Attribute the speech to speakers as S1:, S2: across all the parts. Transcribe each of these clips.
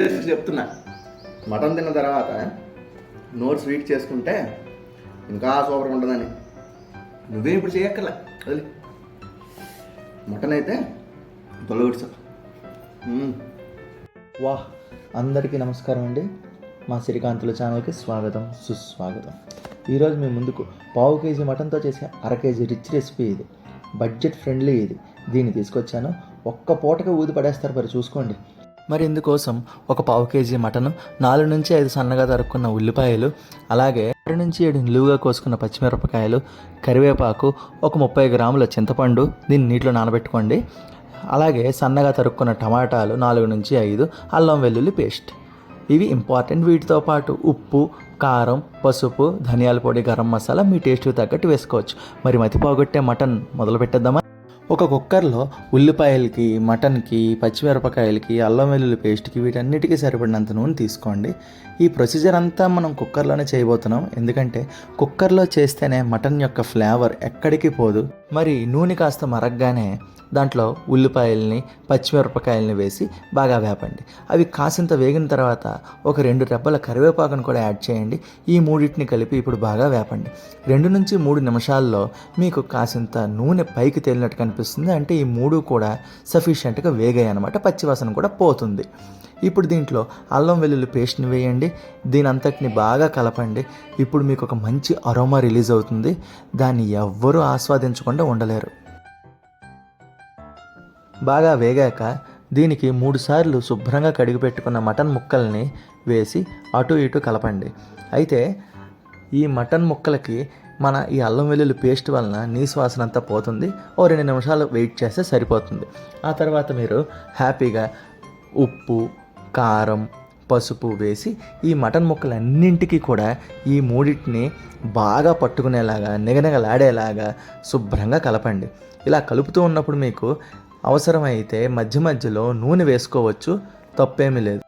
S1: చెప్తున్నా, మటన్ తిన్న తర్వాత నోరు స్వీట్ చేసుకుంటే ఇంకా సూపర్గా ఉంటుందని. నువ్వే ఇప్పుడు చేయక్కర్లే, అది మటన్ అయితే తొలగొట్టు.
S2: వాహ్! అందరికీ నమస్కారం అండి. మా శ్రీకాంతుల ఛానల్కి స్వాగతం, సుస్వాగతం. ఈరోజు మీ ముందుకు పావు కేజీ మటన్తో చేసే అర కేజీ రిచ్ రెసిపీ ఇది. బడ్జెట్ ఫ్రెండ్లీ ఇది. దీన్ని తీసుకొచ్చాను. ఒక్క పూటగా ఊది పడేస్తారు, మరి చూసుకోండి. మరి ఇందుకోసం ఒక పావు కేజీ మటను, 4 నుంచి 5 సన్నగా తరుక్కున్న ఉల్లిపాయలు, అలాగే 6 నుంచి 7 నిలువుగా కోసుకున్న పచ్చిమిరపకాయలు, కరివేపాకు, ఒక 30 గ్రాముల చింతపండు, దీన్ని నీటిలో నానబెట్టుకోండి. అలాగే సన్నగా తరుక్కున్న టమాటాలు 4 నుంచి 5, అల్లం వెల్లుల్లి పేస్ట్. ఇవి ఇంపార్టెంట్. వీటితో పాటు ఉప్పు, కారం, పసుపు, ధనియాల పొడి, గరం మసాలా మీ టేస్ట్కి తగ్గట్టు వేసుకోవచ్చు. మరి మతిపోగొట్టే మటన్ మొదలు పెట్టేద్దామా? ఒక కుక్కర్లో ఉల్లిపాయలకి, మటన్కి, పచ్చిమిరపకాయలకి, అల్లం వెల్లుల్లి పేస్ట్కి, వీటన్నిటికీ సరిపడినంత నూనె తీసుకోండి. ఈ ప్రొసీజర్ అంతా మనం కుక్కర్లోనే చేయబోతున్నాం, ఎందుకంటే కుక్కర్లో చేస్తేనే మటన్ యొక్క ఫ్లేవర్ ఎక్కడికి పోదు. మరి నూనె కాస్త మరగ్గానే దాంట్లో ఉల్లిపాయల్ని, పచ్చిమిరపకాయలని వేసి బాగా వేపండి. అవి కాసింత వేగిన తర్వాత ఒక 2 రెబ్బల కరివేపాకును కూడా యాడ్ చేయండి. ఈ మూడింటిని కలిపి ఇప్పుడు బాగా వేపండి. 2 నుంచి 3 నిమిషాల్లో మీకు కాసింత నూనె పైకి తేలినట్టు కనిపిస్తుంది. అంటే ఈ 3 కూడా సఫిషియెంట్గా వేగాయి అన్నమాట. పచ్చివాసన కూడా పోతుంది. ఇప్పుడు దీంట్లో అల్లం వెల్లుల్లి పేస్ట్ని వేయండి. దీని అంతటిని బాగా కలపండి. ఇప్పుడు మీకు ఒక మంచి అరోమా రిలీజ్ అవుతుంది. దాన్ని ఎవ్వరూ ఆస్వాదించకుండా ఉండలేరు. బాగా వేగాక దీనికి 3 సార్లు శుభ్రంగా కడిగి పెట్టుకున్న మటన్ ముక్కల్ని వేసి అటు ఇటు కలపండి. అయితే ఈ మటన్ ముక్కలకి ఈ అల్లం వెల్లుల్లి పేస్ట్ వలన నీసు వాసన అంతా పోతుంది. ఓ 2 నిమిషాలు వెయిట్ చేస్తే సరిపోతుంది. ఆ తర్వాత మీరు హ్యాపీగా ఉప్పు, కారం, పసుపు వేసి ఈ మటన్ ముక్కలన్నింటికి కూడా ఈ మూడింటిని బాగా పట్టుకునేలాగా, నిగనిగలాడేలాగా శుభ్రంగా కలపండి. ఇలా కలుపుతూ ఉన్నప్పుడు మీకు అవసరమైతే మధ్య మధ్యలో నూనె వేసుకోవచ్చు, తప్పేమీ లేదు.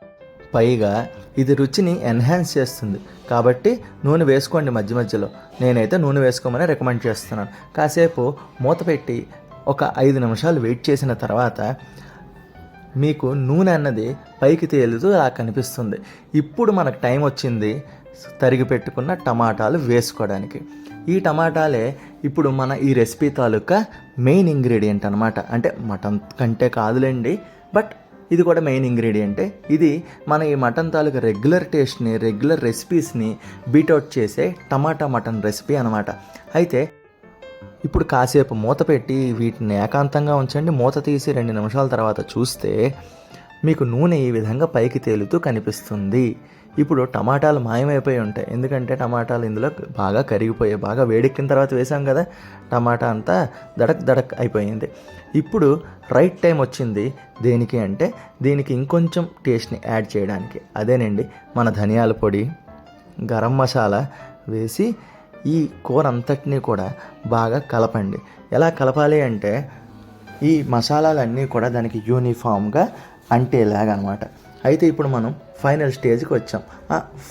S2: పైగా ఇది రుచిని ఎన్హాన్స్ చేస్తుంది కాబట్టి నూనె వేసుకోండి మధ్య మధ్యలో. నేనైతే నూనె వేసుకోమని రికమెండ్ చేస్తున్నాను. కాసేపు మూత పెట్టి ఒక 5 నిమిషాలు వెయిట్ చేసిన తర్వాత మీకు నూనె అన్నది పైకి తేలుతూ అలా కనిపిస్తుంది. ఇప్పుడు మనకు టైం వచ్చింది తరిగి పెట్టుకున్న టమాటాలు వేసుకోవడానికి. ఈ టమాటాలే ఇప్పుడు మన ఈ రెసిపీ తాలూకా మెయిన్ ఇంగ్రీడియంట్ అనమాట. అంటే మటన్ కంటే కాదులేండి, బట్ ఇది కూడా మెయిన్ ఇంగ్రీడియంటే. ఇది మన ఈ మటన్ తాలూకా రెగ్యులర్ టేస్ట్ని, రెగ్యులర్ రెసిపీస్ని బీట్అవుట్ చేసే టమాటా మటన్ రెసిపీ అనమాట. అయితే ఇప్పుడు కాసేపు మూత పెట్టి వీటిని ఏకాంతంగా ఉంచండి. మూత తీసి 2 నిమిషాల తర్వాత చూస్తే మీకు నూనె ఈ విధంగా పైకి తేలుతూ కనిపిస్తుంది. ఇప్పుడు టమాటాలు మాయమైపోయి ఉంటాయి, ఎందుకంటే టమాటాలు ఇందులో బాగా కరిగిపోయాయి. బాగా వేడెక్కిన తర్వాత వేసాం కదా, టమాటా అంతా దడక్ దడక్ అయిపోయింది. ఇప్పుడు రైట్ టైం వచ్చింది. దేనికి అంటే దీనికి ఇంకొంచెం టేస్ట్ని యాడ్ చేయడానికి. అదేనండి మన ధనియాల పొడి, గరం మసాలా వేసి ఈ కూర అంతటినీ కూడా బాగా కలపండి. ఎలా కలపాలి అంటే ఈ మసాలాలన్నీ కూడా దానికి యూనిఫామ్గా అంటేలాగా అనమాట. అయితే ఇప్పుడు మనం ఫైనల్ స్టేజ్కి వచ్చాం.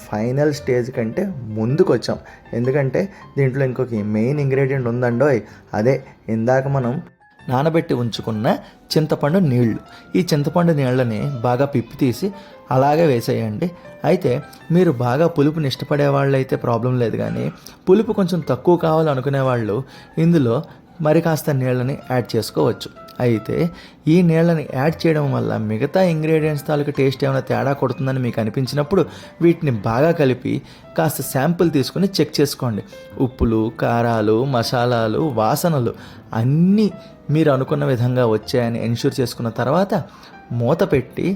S2: ఫైనల్ స్టేజ్ కంటే ముందుకు వచ్చాం, ఎందుకంటే దీంట్లో ఇంకొక మెయిన్ ఇంగ్రీడియంట్ ఉందండోయ్. అదే ఇందాక మనం నానబెట్టి ఉంచుకున్న చింతపండు నీళ్లు. ఈ చింతపండు నీళ్ళని బాగా పిప్పి తీసి అలాగే వేసేయండి. అయితే మీరు బాగా పులుపుని ఇష్టపడే వాళ్ళు అయితే ప్రాబ్లం లేదు, కానీ పులుపు కొంచెం తక్కువ కావాలనుకునే వాళ్ళు ఇందులో మరి కాస్త నీళ్ళని యాడ్ చేసుకోవచ్చు. అయితే ఈ నీళ్ళని యాడ్ చేయడం వల్ల మిగతా ఇంగ్రీడియంట్స్ తాలూకు టేస్ట్ ఏమైనా తేడా కొడుతుందని మీకు అనిపించినప్పుడు వీటిని బాగా కలిపి కాస్త శాంపుల్ తీసుకుని చెక్ చేసుకోండి. ఉప్పులు, కారాలు, మసాలాలు, వాసనలు అన్నీ మీరు అనుకున్న విధంగా వచ్చాయని ఎన్ష్యూర్ చేసుకున్న తర్వాత మూత పెట్టి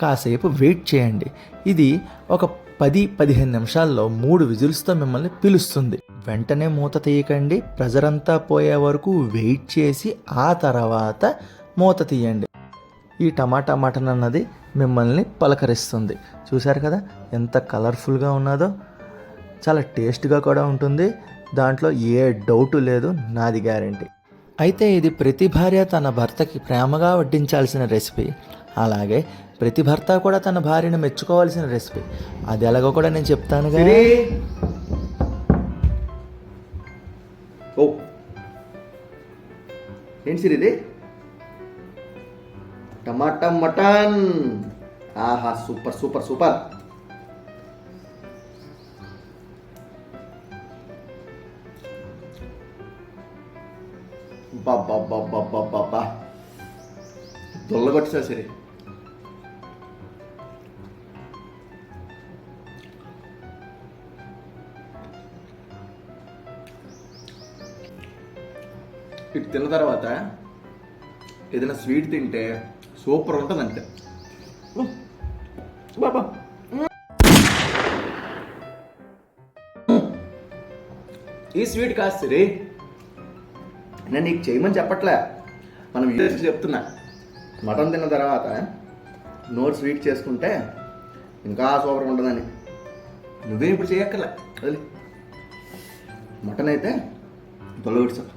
S2: కాసేపు వెయిట్ చేయండి. ఇది ఒక 10-15 నిమిషాల్లో 3 విజిల్స్తో మిమ్మల్ని పిలుస్తుంది. వెంటనే మూత తీయకండి. ప్రెజర్ అంతా పోయే వరకు వెయిట్ చేసి ఆ తర్వాత మూత తీయండి. ఈ టమాటా మటన్ అన్నది మిమ్మల్ని పలకరిస్తుంది. చూశారు కదా ఎంత కలర్ఫుల్గా ఉన్నదో. చాలా టేస్ట్గా కూడా ఉంటుంది, దాంట్లో ఏ డౌటు లేదు, నాది గ్యారంటీ. అయితే ఇది ప్రతి భార్య తన భర్తకి ప్రేమగా వడ్డించాల్సిన రెసిపీ. అలాగే ప్రతి భర్త కూడా తన భార్యను మెచ్చుకోవాల్సిన రెసిపీ. అది ఎలాగో కూడా నేను చెప్తాను.
S1: ఓ ఏంటి సిరి ఇది? టమాటా మటన్ ఆహా సూపర్ సూపర్ సూపర్. బాబ్బా దొల్లగొట్టేసా సరే. ఇటు తిన్న తర్వాత ఏదైనా స్వీట్ తింటే సూపర్ ఉంటుంది అంతే. బాబా ఈ స్వీట్ కాదు సరే, నేను నీకు చేయమని చెప్పట్లే, మనం యూఎస్ చెప్తున్నా. మటన్ తిన్న తర్వాత నోరు స్వీట్ చేసుకుంటే ఇంకా సూపర్ ఉంటుందని. నువ్వే ఇప్పుడు చేయక్కర్లే, వదిలే. మటన్ అయితే దొల్లగొట్టు సార్.